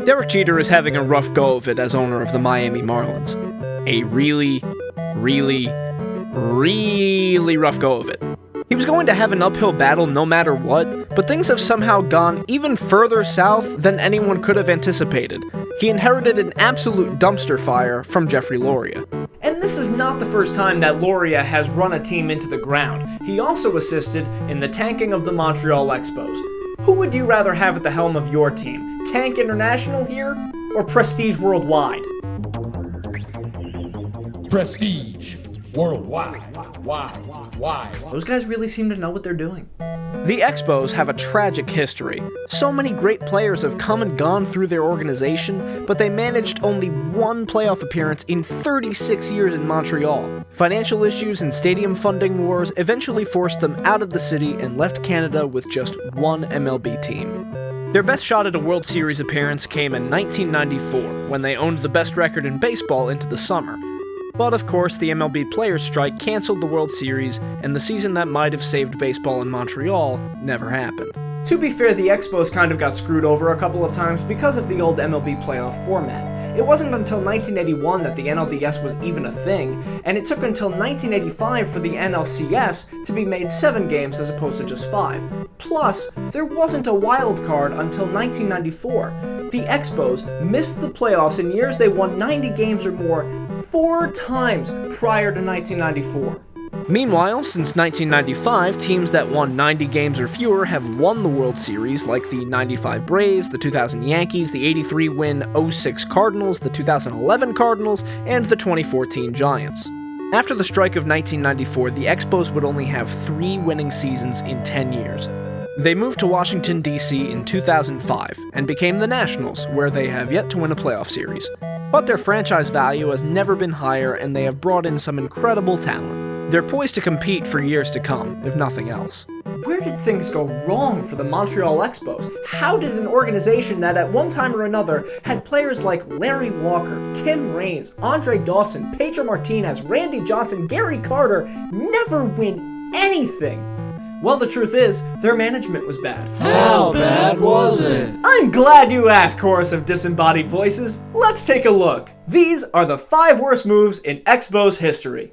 Derek Jeter is having a rough go of it as owner of the Miami Marlins. A really rough go of it. He was going to have an uphill battle no matter what, but things have somehow gone even further south than anyone could have anticipated. He inherited an absolute dumpster fire from Jeffrey Loria. And this is not the first time that Loria has run a team into the ground. He also assisted in the tanking of the Montreal Expos. Who would you rather have at the helm of your team? Tank International here, or Prestige Worldwide? Prestige Worldwide. Why? Those guys really seem to know what they're doing. The Expos have a tragic history. So many great players have come and gone through their organization, but they managed only one playoff appearance in 36 years in Montreal. Financial issues and stadium funding wars eventually forced them out of the city and left Canada with just one MLB team. Their best shot at a World Series appearance came in 1994, when they owned the best record in baseball into the summer. But of course, the MLB players' strike canceled the World Series, and the season that might have saved baseball in Montreal never happened. To be fair, the Expos kind of got screwed over a couple of times because of the old MLB playoff format. It wasn't until 1981 that the NLDS was even a thing, and it took until 1985 for the NLCS to be made 7 games as opposed to just 5. Plus, there wasn't a wild card until 1994. The Expos missed the playoffs in years they won 90 games or more 4 times prior to 1994. Meanwhile, since 1995, teams that won 90 games or fewer have won the World Series, like the 95 Braves, the 2000 Yankees, the 83-win 06 Cardinals, the 2011 Cardinals, and the 2014 Giants. After the strike of 1994, the Expos would only have 3 winning seasons in 10 years. They moved to Washington, D.C. in 2005, and became the Nationals, where they have yet to win a playoff series. But their franchise value has never been higher, and they have brought in some incredible talent. They're poised to compete for years to come, if nothing else. Where did things go wrong for the Montreal Expos? How did an organization that at one time or another had players like Larry Walker, Tim Raines, Andre Dawson, Pedro Martinez, Randy Johnson, Gary Carter never win anything? Well, the truth is, their management was bad. How bad was it? I'm glad you asked, chorus of disembodied voices. Let's take a look. These are the 5 worst moves in Expos history.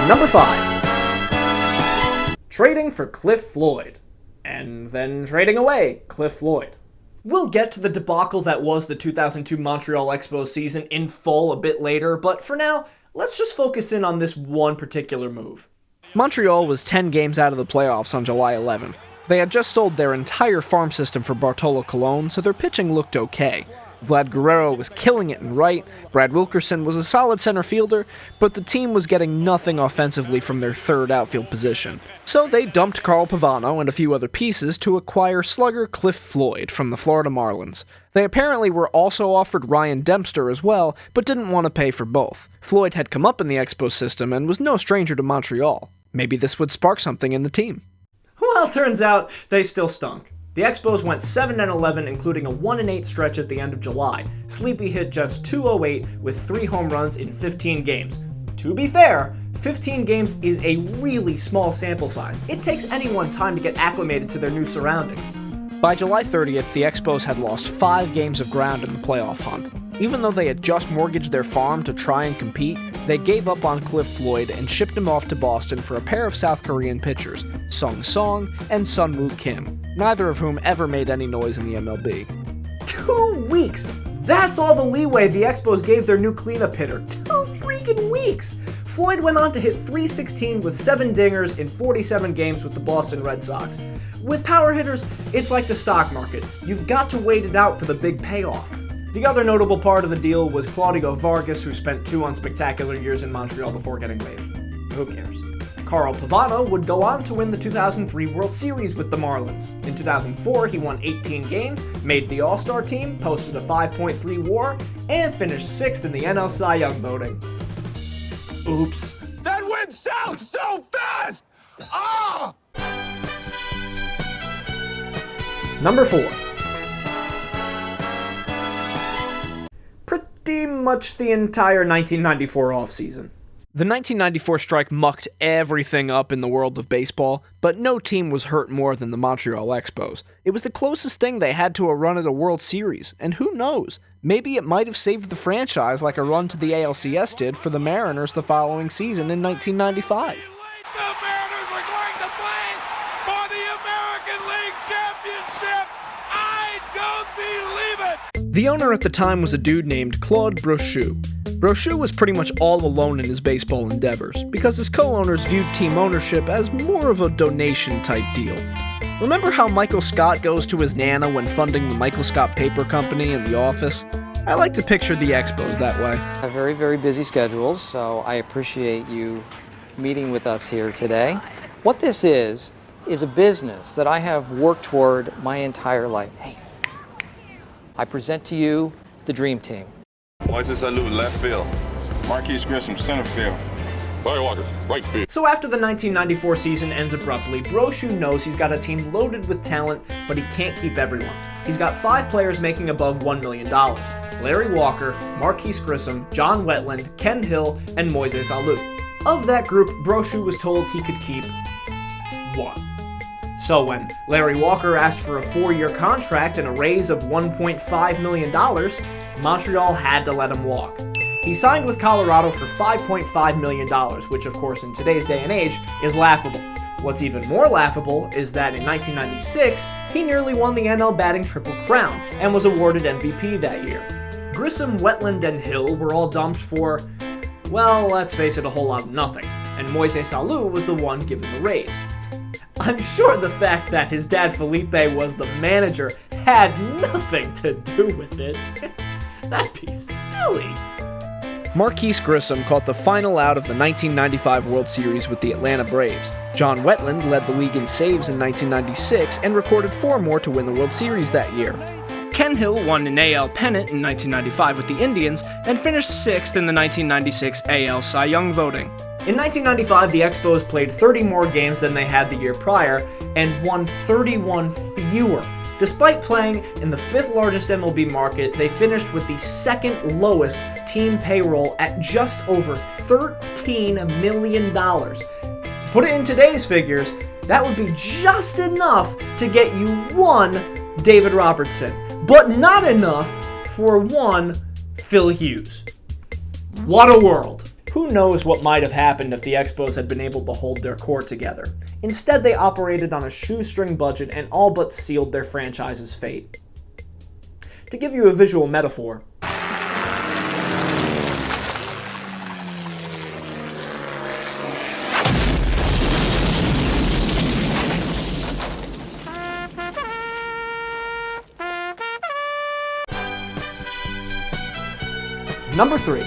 Number 5. Trading for Cliff Floyd. And then trading away Cliff Floyd. We'll get to the debacle that was the 2002 Montreal Expos season in full a bit later, but for now, let's just focus in on this one particular move. Montreal was 10 games out of the playoffs on July 11th. They had just sold their entire farm system for Bartolo Colon, so their pitching looked okay. Vlad Guerrero was killing it in right, Brad Wilkerson was a solid center fielder, but the team was getting nothing offensively from their third outfield position. So they dumped Carl Pavano and a few other pieces to acquire slugger Cliff Floyd from the Florida Marlins. They apparently were also offered Ryan Dempster as well, but didn't want to pay for both. Floyd had come up in the Expos system and was no stranger to Montreal. Maybe this would spark something in the team. Well, turns out they still stunk. The Expos went 7-11, including a 1-8 stretch at the end of July. Sleepy hit just .208 with 3 home runs in 15 games. To be fair, 15 games is a really small sample size. It takes anyone time to get acclimated to their new surroundings. By July 30th, the Expos had lost 5 games of ground in the playoff hunt. Even though they had just mortgaged their farm to try and compete, they gave up on Cliff Floyd and shipped him off to Boston for a pair of South Korean pitchers, Sung Song and Sunwoo Kim, neither of whom ever made any noise in the MLB. 2 weeks! That's all the leeway the Expos gave their new cleanup hitter. 2 freaking weeks! Floyd went on to hit .316 with 7 dingers in 47 games with the Boston Red Sox. With power hitters, it's like the stock market. You've got to wait it out for the big payoff. The other notable part of the deal was Claudio Vargas, who spent 2 unspectacular years in Montreal before getting waived. Who cares? Carl Pavano would go on to win the 2003 World Series with the Marlins. In 2004, he won 18 games, made the All-Star team, posted a 5.3 WAR, and finished 6th in the NL Cy Young voting. Oops. That went south so fast! Ah! Number 4. Pretty much the entire 1994 offseason. The 1994 strike mucked everything up in the world of baseball, but no team was hurt more than the Montreal Expos. It was the closest thing they had to a run at a World Series, and who knows, maybe it might have saved the franchise like a run to the ALCS did for the Mariners the following season in 1995. The Mariners are going to play for the American League Championship. I don't believe it. The owner at the time was a dude named Claude Brochu. Brochu was pretty much all alone in his baseball endeavors, because his co-owners viewed team ownership as more of a donation-type deal. Remember how Michael Scott goes to his Nana when funding the Michael Scott Paper Company and The Office? I like to picture the Expos that way. Have very, very busy schedules, so I appreciate you meeting with us here today. What this is a business that I have worked toward my entire life. Hey, I present to you the Dream Team. Moises Alou, left field. Marquise Grissom, center field. Barry Walker, right field. So after the 1994 season ends abruptly, Brochu knows he's got a team loaded with talent, but he can't keep everyone. He's got 5 players making above $1 million. Larry Walker, Marquise Grissom, John Wetland, Ken Hill, and Moises Alou. Of that group, Brochu was told he could keep 1. So when Larry Walker asked for a 4-year contract and a raise of $1.5 million, Montreal had to let him walk. He signed with Colorado for $5.5 million, which of course in today's day and age is laughable. What's even more laughable is that in 1996, he nearly won the NL batting Triple Crown and was awarded MVP that year. Grissom, Wetland, and Hill were all dumped for, well, let's face it, a whole lot of nothing, and Moises Alou was the one given the raise. I'm sure the fact that his dad Felipe was the manager had nothing to do with it. That'd be silly. Marquise Grissom caught the final out of the 1995 World Series with the Atlanta Braves. John Wetland led the league in saves in 1996 and recorded 4 more to win the World Series that year. Ken Hill won an AL pennant in 1995 with the Indians and finished 6th in the 1996 AL Cy Young voting. In 1995, the Expos played 30 more games than they had the year prior and won 31 fewer. Despite playing in the 5th largest MLB market, they finished with the 2nd lowest team payroll at just over $13 million. To put it in today's figures, that would be just enough to get you 1 David Robertson, but not enough for 1 Phil Hughes. What a world! Who knows what might have happened if the Expos had been able to hold their core together. Instead, they operated on a shoestring budget and all but sealed their franchise's fate. To give you a visual metaphor, Number 3.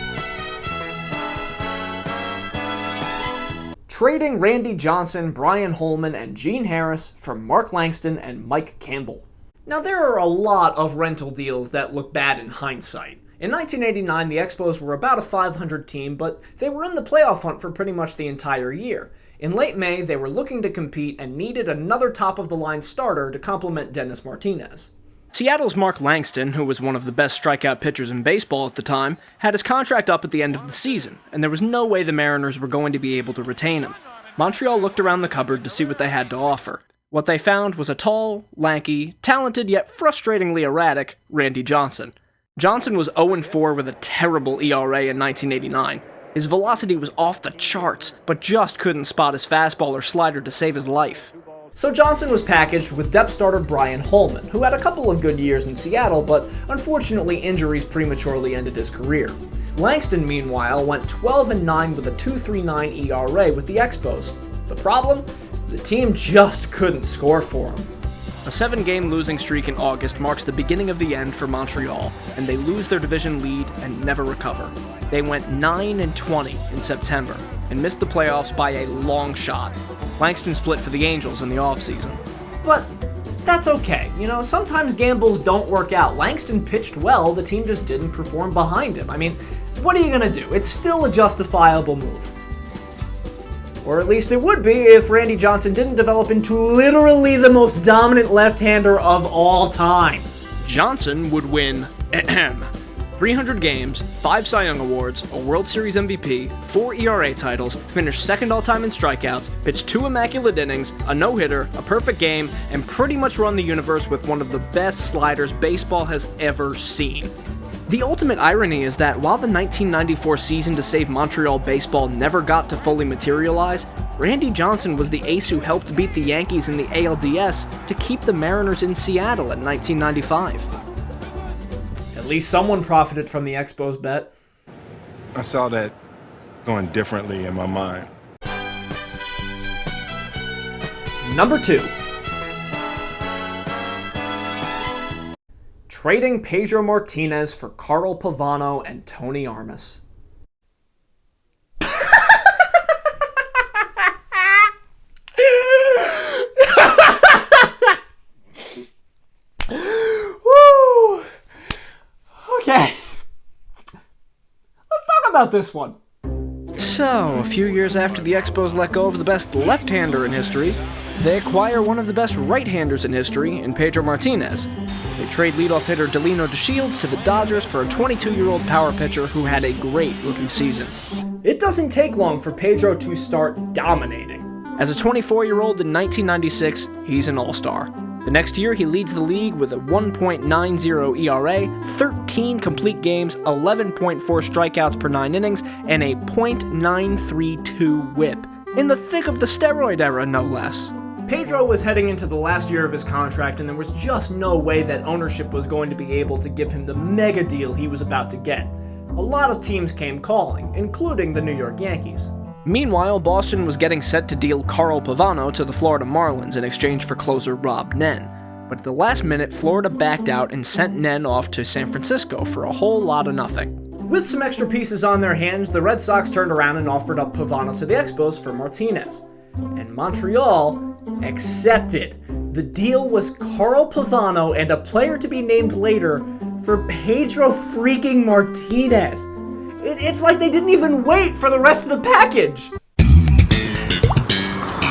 Trading Randy Johnson, Brian Holman, and Gene Harris for Mark Langston and Mike Campbell. Now, there are a lot of rental deals that look bad in hindsight. In 1989, the Expos were about a 500 team, but they were in the playoff hunt for pretty much the entire year. In late May, they were looking to compete and needed another top-of-the-line starter to complement Dennis Martinez. Seattle's Mark Langston, who was one of the best strikeout pitchers in baseball at the time, had his contract up at the end of the season, and there was no way the Mariners were going to be able to retain him. Montreal looked around the cupboard to see what they had to offer. What they found was a tall, lanky, talented yet frustratingly erratic Randy Johnson. Johnson was 0-4 with a terrible ERA in 1989. His velocity was off the charts, but just couldn't spot his fastball or slider to save his life. So Johnson was packaged with depth starter Brian Holman, who had a couple of good years in Seattle, but unfortunately injuries prematurely ended his career. Langston, meanwhile, went 12-9 with a 2.39 ERA with the Expos. The problem? The team just couldn't score for him. A 7-game losing streak in August marks the beginning of the end for Montreal, and they lose their division lead and never recover. They went 9-20 in September, and missed the playoffs by a long shot. Langston split for the Angels in the offseason. But that's okay. You know, sometimes gambles don't work out. Langston pitched well, the team just didn't perform behind him. I mean, what are you gonna do? It's still a justifiable move. Or at least it would be if Randy Johnson didn't develop into literally the most dominant left-hander of all time. Johnson would win 300 games, 5 Cy Young Awards, a World Series MVP, 4 ERA titles, finished second all-time in strikeouts, pitched 2 immaculate innings, a no-hitter, a perfect game, and pretty much run the universe with one of the best sliders baseball has ever seen. The ultimate irony is that while the 1994 season to save Montreal baseball never got to fully materialize, Randy Johnson was the ace who helped beat the Yankees in the ALDS to keep the Mariners in Seattle in 1995. At least someone profited from the Expos bet. I saw that going differently in my mind. Number 2. Trading Pedro Martinez for Carl Pavano and Tony Armas. Woo! Okay. Let's talk about this one. So, a few years after the Expos let go of the best left-hander in history, they acquire one of the best right-handers in history in Pedro Martinez. They trade leadoff hitter Delino DeShields to the Dodgers for a 22-year-old power pitcher who had a great rookie season. It doesn't take long for Pedro to start dominating. As a 24-year-old in 1996, he's an all-star. The next year, he leads the league with a 1.90 ERA, 13 complete games, 11.4 strikeouts per 9 innings, and a .932 whip. In the thick of the steroid era, no less. Pedro was heading into the last year of his contract, and there was just no way that ownership was going to be able to give him the mega deal he was about to get. A lot of teams came calling, including the New York Yankees. Meanwhile, Boston was getting set to deal Carl Pavano to the Florida Marlins in exchange for closer Rob Nen. But at the last minute, Florida backed out and sent Nen off to San Francisco for a whole lot of nothing. With some extra pieces on their hands, the Red Sox turned around and offered up Pavano to the Expos for Martinez. And Montreal accepted. The deal was Carl Pavano and a player to be named later for Pedro freaking Martinez. It's like they didn't even wait for the rest of the package.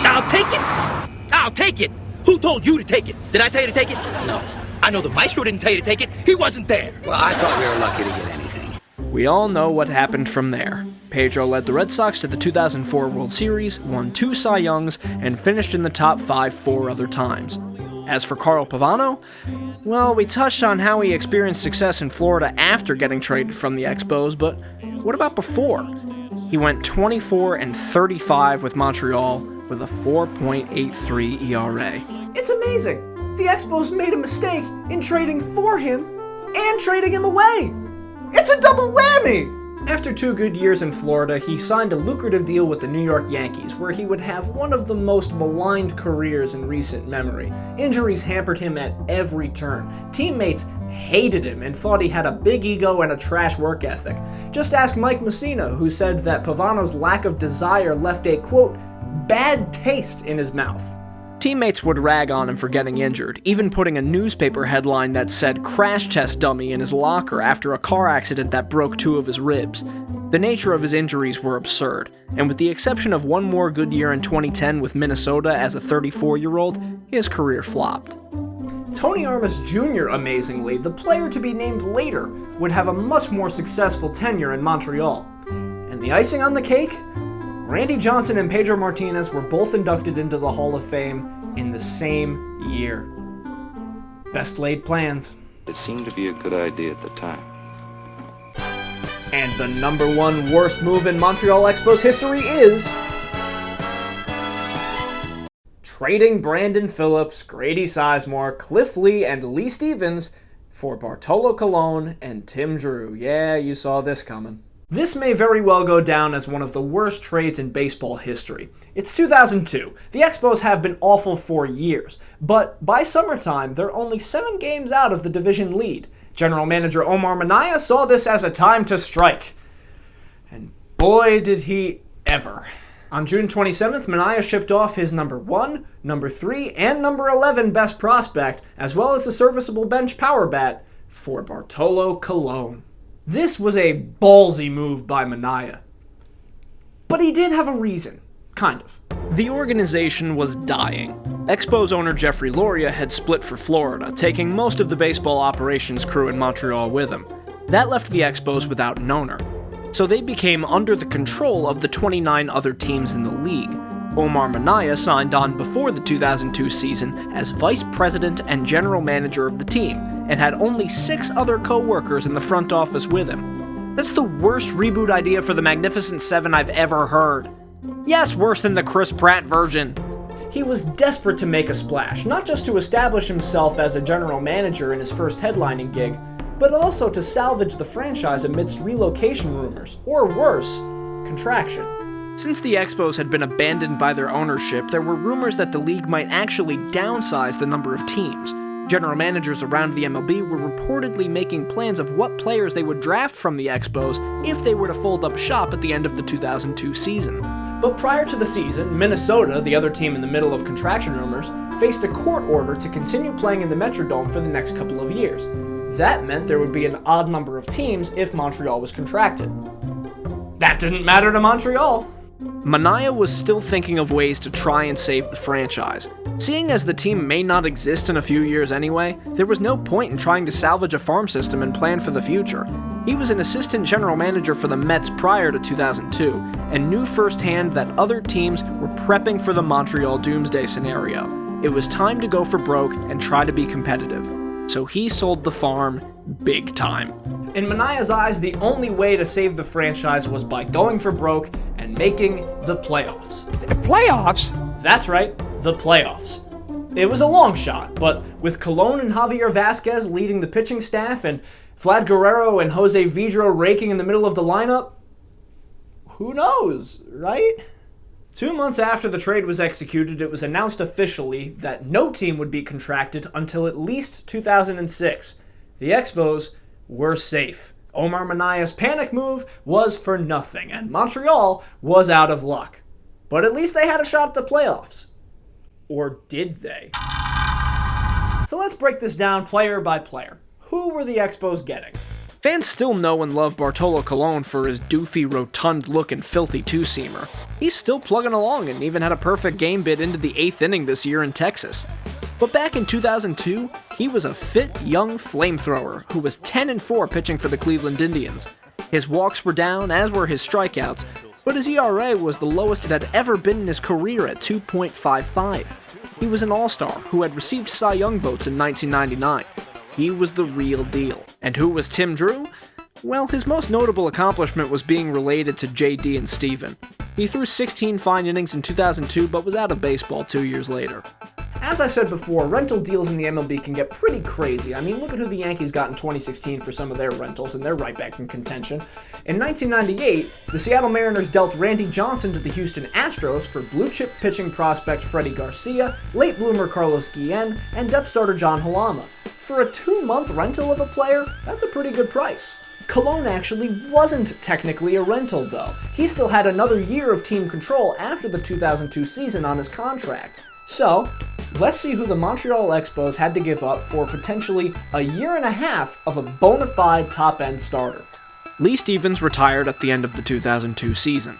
I'll take it. I'll take it. Who told you to take it? Did I tell you to take it? No. I know the maestro didn't tell you to take it. He wasn't there. Well, I thought we were lucky to get anything. We all know what happened from there. Pedro led the Red Sox to the 2004 World Series, won 2 Cy Youngs, and finished in the top 5 4 other times. As for Carl Pavano, well, we touched on how he experienced success in Florida after getting traded from the Expos, but what about before? He went 24-35 with Montreal with a 4.83 ERA. It's amazing. The Expos made a mistake in trading for him and trading him away. It's a double whammy! After 2 good years in Florida, he signed a lucrative deal with the New York Yankees, where he would have one of the most maligned careers in recent memory. Injuries hampered him at every turn. Teammates hated him and thought he had a big ego and a trash work ethic. Just ask Mike Mussina, who said that Pavano's lack of desire left a, quote, bad taste in his mouth. Teammates would rag on him for getting injured, even putting a newspaper headline that said crash test dummy in his locker after a car accident that broke 2 of his ribs. The nature of his injuries were absurd, and with the exception of one more good year in 2010 with Minnesota as a 34-year-old, his career flopped. Tony Armas Jr., amazingly, the player to be named later, would have a much more successful tenure in Montreal. And the icing on the cake? Randy Johnson and Pedro Martinez were both inducted into the Hall of Fame in the same year. Best laid plans. It seemed to be a good idea at the time. And the number 1 worst move in Montreal Expos history is trading Brandon Phillips, Grady Sizemore, Cliff Lee, and Lee Stevens for Bartolo Colon and Tim Drew. Yeah, you saw this coming. This may very well go down as one of the worst trades in baseball history. It's 2002. The Expos have been awful for years, but by summertime, they're only 7 games out of the division lead. General manager Omar Minaya saw this as a time to strike. And boy, did he ever. On June 27th, Minaya shipped off his number 1, number 3, and number 11 best prospect, as well as a serviceable bench power bat, for Bartolo Colon. This was a ballsy move by Minaya. But he did have a reason. Kind of. The organization was dying. Expos owner Jeffrey Loria had split for Florida, taking most of the baseball operations crew in Montreal with him. That left the Expos without an owner, so they became under the control of the 29 other teams in the league. Omar Minaya signed on before the 2002 season as vice president and general manager of the team, and had only 6 other co-workers in the front office with him. That's the worst reboot idea for the Magnificent Seven I've ever heard. Yes, worse than the Chris Pratt version. He was desperate to make a splash, not just to establish himself as a general manager in his first headlining gig, but also to salvage the franchise amidst relocation rumors, or worse, contraction. Since the Expos had been abandoned by their ownership, there were rumors that the league might actually downsize the number of teams. General managers around the MLB were reportedly making plans of what players they would draft from the Expos if they were to fold up shop at the end of the 2002 season. But prior to the season, Minnesota, the other team in the middle of contraction rumors, faced a court order to continue playing in the Metrodome for the next couple of years. That meant there would be an odd number of teams if Montreal was contracted. That didn't matter to Montreal. Minaya was still thinking of ways to try and save the franchise. Seeing as the team may not exist in a few years anyway, there was no point in trying to salvage a farm system and plan for the future. He was an assistant general manager for the Mets prior to 2002, and knew firsthand that other teams were prepping for the Montreal doomsday scenario. It was time to go for broke and try to be competitive. So he sold the farm big time. In Manaya's eyes, the only way to save the franchise was by going for broke and making the playoffs. Playoffs? That's right, the playoffs. It was a long shot, but with Colon and Javier Vasquez leading the pitching staff and Vlad Guerrero and Jose Vidro raking in the middle of the lineup, who knows, right? 2 months after the trade was executed, it was announced officially that no team would be contracted until at least 2006. The Expos were safe. Omar Minaya's panic move was for nothing, and Montreal was out of luck. But at least they had a shot at the playoffs. Or did they? So let's break this down player by player. Who were the Expos getting? Fans still know and love Bartolo Colon for his doofy, rotund look and filthy two-seamer. He's still plugging along and even had a perfect game bid into the 8th inning this year in Texas. But back in 2002, he was a fit, young flamethrower who was 10-4 pitching for the Cleveland Indians. His walks were down, as were his strikeouts, but his ERA was the lowest it had ever been in his career at 2.55. He was an all-star who had received Cy Young votes in 1999. He was the real deal. And who was Tim Drew? Well, his most notable accomplishment was being related to JD and Steven. He threw 16 fine innings in 2002, but was out of baseball 2 years later. As I said before, rental deals in the MLB can get pretty crazy. I mean, look at who the Yankees got in 2016 for some of their rentals, and they're right back in contention. In 1998, the Seattle Mariners dealt Randy Johnson to the Houston Astros for blue-chip pitching prospect Freddie Garcia, late bloomer Carlos Guillen, and depth starter John Halama. For a 2-month rental of a player, that's a pretty good price. Colon actually wasn't technically a rental, though. He still had another year of team control after the 2002 season on his contract. So, let's see who the Montreal Expos had to give up for potentially a year and a half of a bona fide top-end starter. Lee Stevens retired at the end of the 2002 season.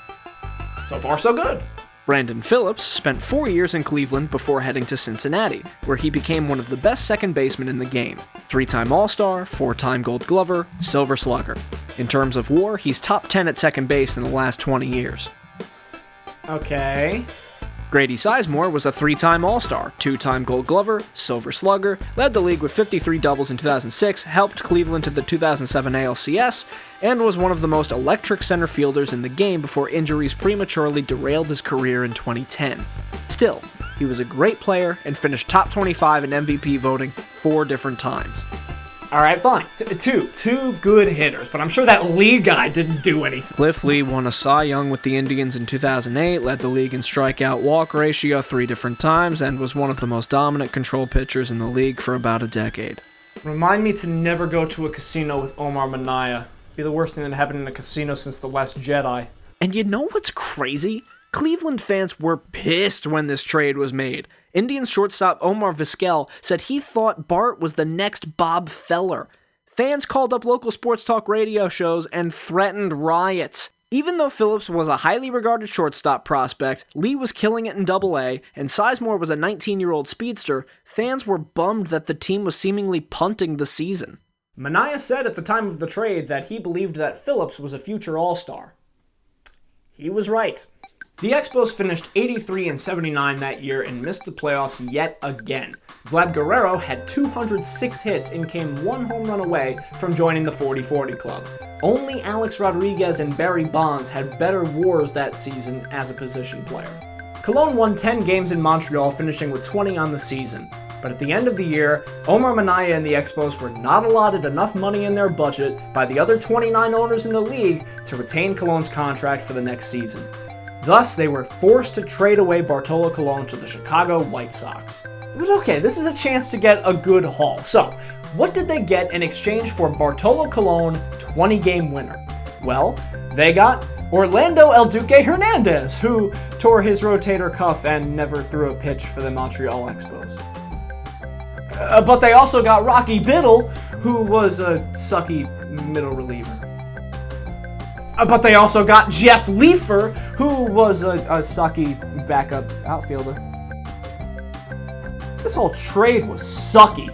So far, so good. Brandon Phillips spent 4 years in Cleveland before heading to Cincinnati, where he became one of the best second basemen in the game. 3-time All-Star, 4-time Gold Glover, Silver Slugger. In terms of WAR, he's top 10 at second base in the last 20 years. Okay. Grady Sizemore was a 3-time All-Star, 2-time Gold Glover, Silver Slugger, led the league with 53 doubles in 2006, helped Cleveland to the 2007 ALCS, and was one of the most electric center fielders in the game before injuries prematurely derailed his career in 2010. Still, he was a great player and finished top 25 in MVP voting 4 different times. Alright, fine. Two good hitters, but I'm sure that Lee guy didn't do anything. Cliff Lee won a Cy Young with the Indians in 2008, led the league in strikeout-walk ratio 3 different times, and was one of the most dominant control pitchers in the league for about a decade. Remind me to never go to a casino with Omar Minaya. Be the worst thing that happened in a casino since The Last Jedi. And you know what's crazy? Cleveland fans were pissed when this trade was made. Indians shortstop Omar Vizquel said he thought Bart was the next Bob Feller. Fans called up local sports talk radio shows and threatened riots. Even though Phillips was a highly regarded shortstop prospect, Lee was killing it in Double-A, and Sizemore was a 19-year-old speedster, fans were bummed that the team was seemingly punting the season. Minaya said at the time of the trade that he believed that Phillips was a future All-Star. He was right. The Expos finished 83-79 that year and missed the playoffs yet again. Vlad Guerrero had 206 hits and came one home run away from joining the 40-40 club. Only Alex Rodriguez and Barry Bonds had better WARs that season as a position player. Colon won 10 games in Montreal, finishing with 20 on the season. But at the end of the year, Omar Minaya and the Expos were not allotted enough money in their budget by the other 29 owners in the league to retain Colon's contract for the next season. Thus, they were forced to trade away Bartolo Colon to the Chicago White Sox. But okay, this is a chance to get a good haul. So, what did they get in exchange for Bartolo Colon 20-game winner? Well, they got Orlando El Duque Hernandez, who tore his rotator cuff and never threw a pitch for the Montreal Expos. But they also got Rocky Biddle, who was a sucky middle reliever. But they also got Jeff Leafer, who was a sucky backup outfielder. This whole trade was sucky.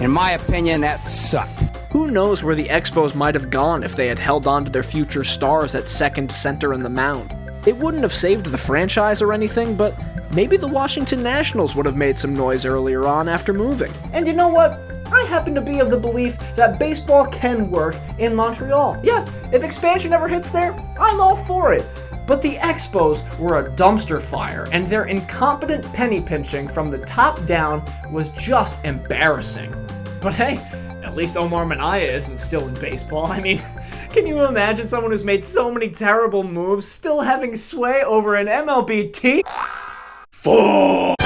In my opinion, that sucked. Who knows where the Expos might have gone if they had held on to their future stars at second, center, and the mound. It wouldn't have saved the franchise or anything, but maybe the Washington Nationals would have made some noise earlier on after moving. And you know what? I happen to be of the belief that baseball can work in Montreal. Yeah, if expansion ever hits there, I'm all for it. But the Expos were a dumpster fire, and their incompetent penny pinching from the top down was just embarrassing. But hey, at least Omar Minaya isn't still in baseball. I mean, can you imagine someone who's made so many terrible moves still having sway over an MLB team? Fuck!